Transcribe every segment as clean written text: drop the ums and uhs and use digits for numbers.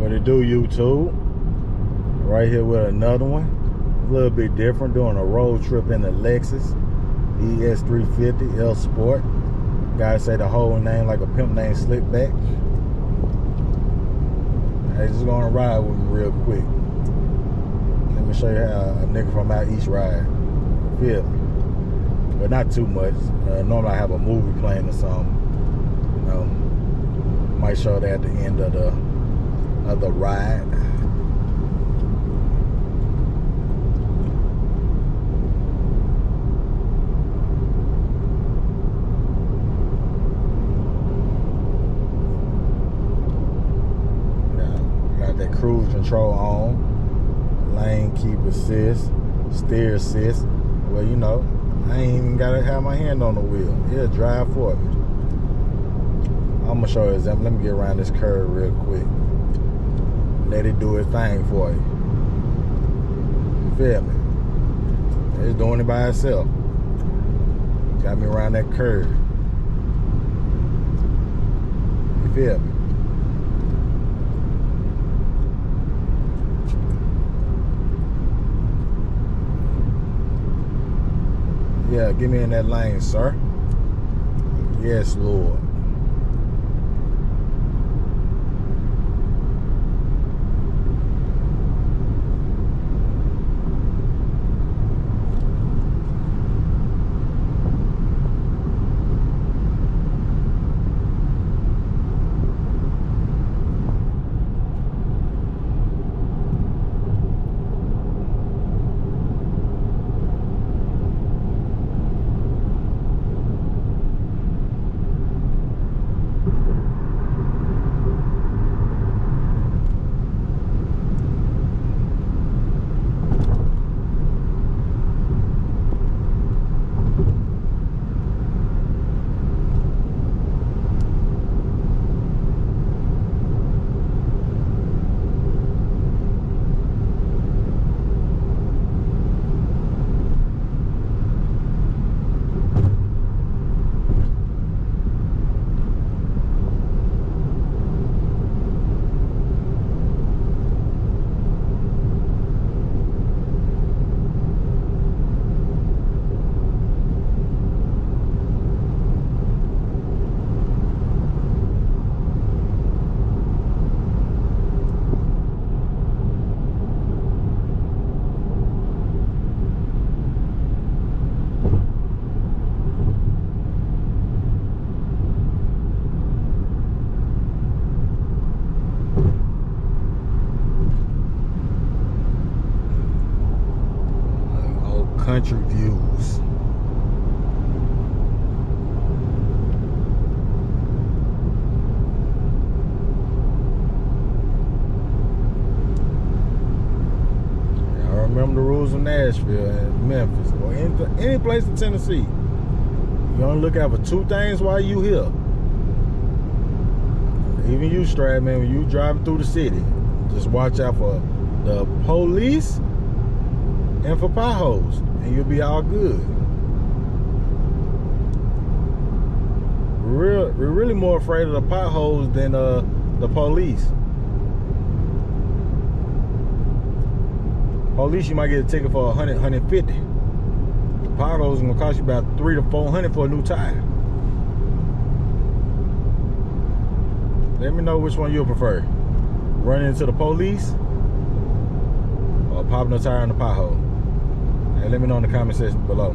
What it do, YouTube? Right here with another one. A little bit different, doing a road trip in the Lexus ES350 L Sport. Gotta say the whole name like a pimp named Slickback. Hey, just gonna ride with me real quick. Let me show you how a nigga from out east ride. Feel me? But not too much. Normally I have a movie playing or something. You know, might show that at the end of the ride. That cruise control on, lane keep assist, steer assist. Well, you know, I ain't even gotta have my hand on the wheel. It'll drive for me. I'm gonna show you an example. Let me get around this curve real quick. Let it do its thing for you. You feel me? It's doing it by itself. Got me around that curve. You feel me? Yeah, get me in that lane, sir. Yes, Lord. Country views. I remember the rules of Nashville and Memphis or any place in Tennessee. You only look out for two things while you here. Even you, Strad, man, when you driving through the city, just watch out for the police and for potholes, and you'll be all good. We're really more afraid of the potholes than the police. Police, you might get a ticket for 100, 150. The potholes is gonna cost you about 300 to 400 for a new tire. Let me know which one you'll prefer: running into the police or popping a tire in the pothole. And let me know in the comment section below.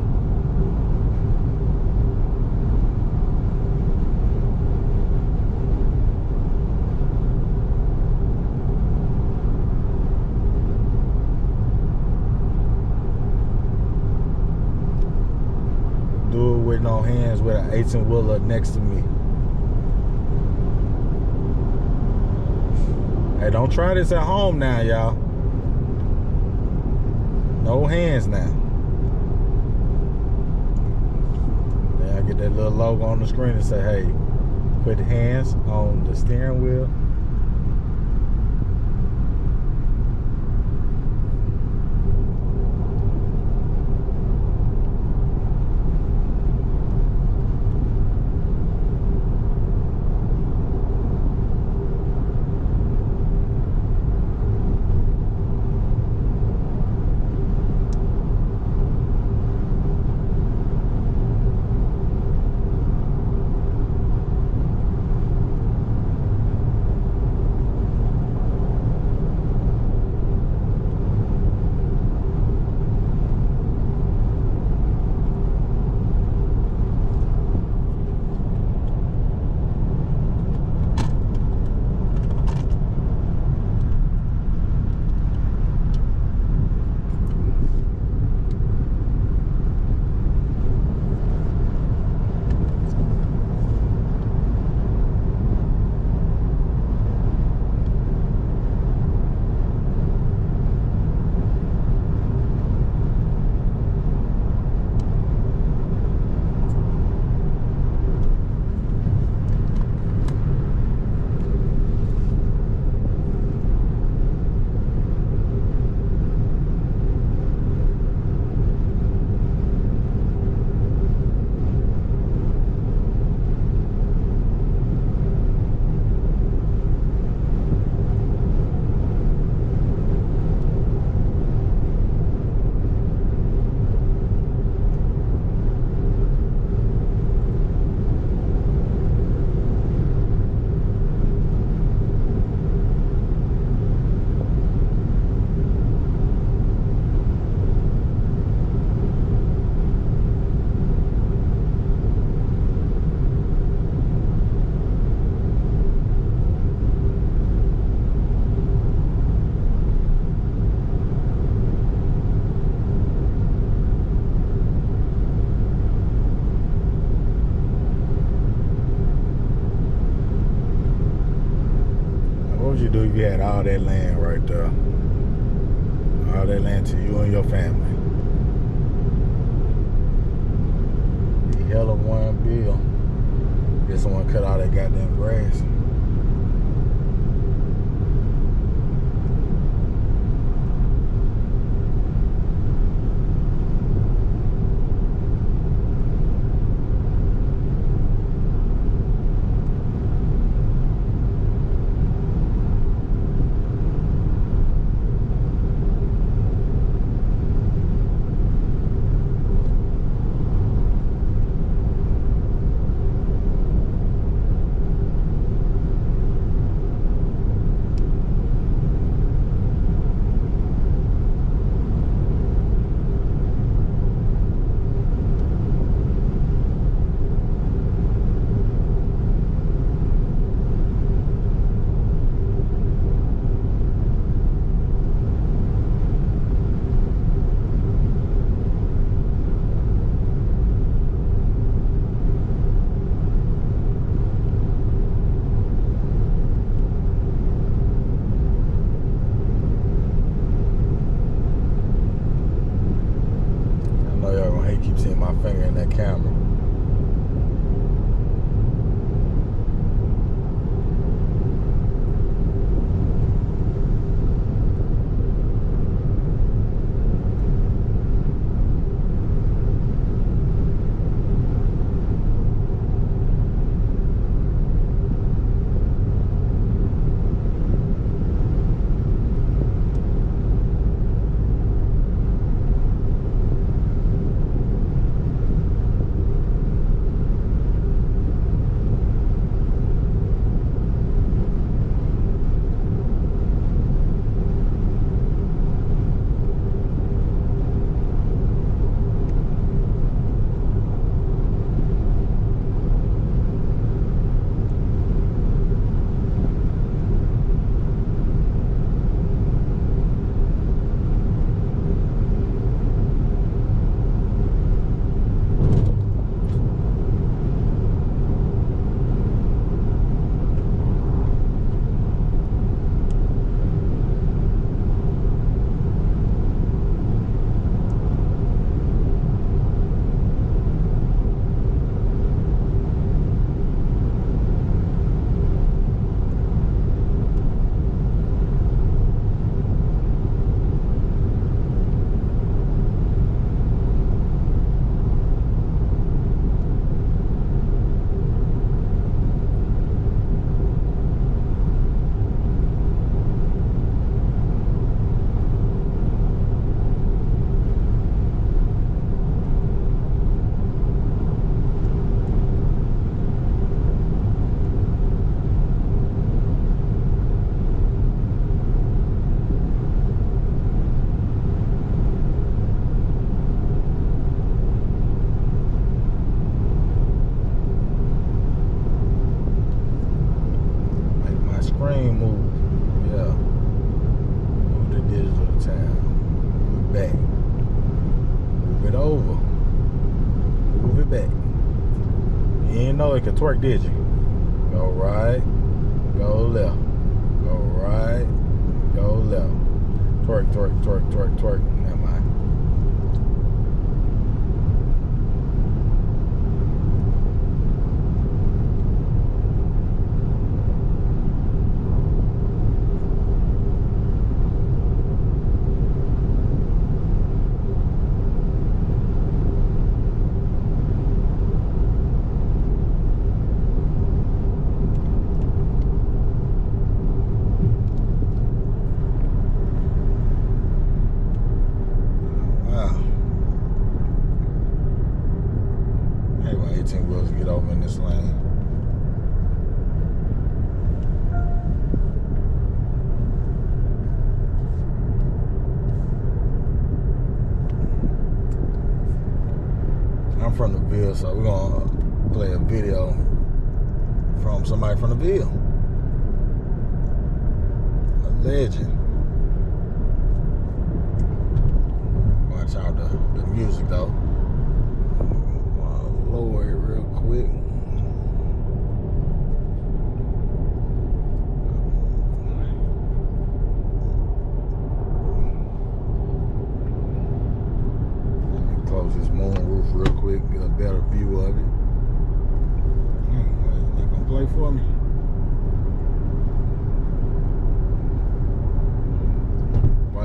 Do it with no hands with an 18-wheeler next to me. Hey, don't try this at home now, y'all. No hands now. Then I get that little logo on the screen and say, hey, put hands on the steering wheel. you do if you had all that land right there? All that land to you and your family. The hell of one bill. Guess someone cut all that goddamn grass. Keep seeing my finger in that camera. know it could twerk, did you? Go right, go left. Go right, go left. Twerk, twerk, twerk, twerk, twerk. Never mind. Wheels get over in this lane. I'm from the Ville, so we're gonna play a video from somebody from the Ville. A legend. Watch out the music though. Lower it real quick.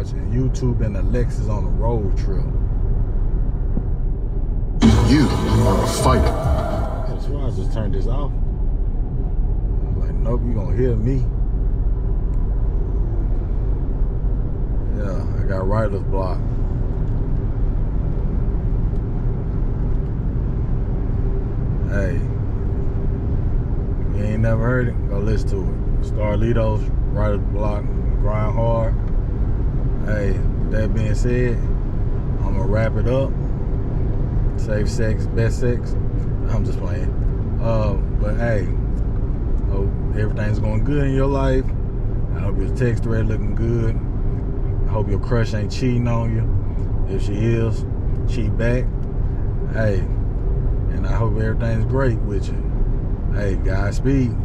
watching YouTube and the Lexus on a road trip. You are a fighter. That's why I just turned this off. I'm like, nope, you gonna hear me. Yeah, I got writer's block. Hey, you ain't never heard it? Go listen to it. Starlito's writer's block, grind hard. Hey, with that being said, I'm gonna wrap it up. Safe sex, best sex. I'm just playing. But hey, hope everything's going good in your life. I hope your text thread looking good. I hope your crush ain't cheating on you. If she is, cheat back. Hey, and I hope everything's great with you. Hey, Godspeed.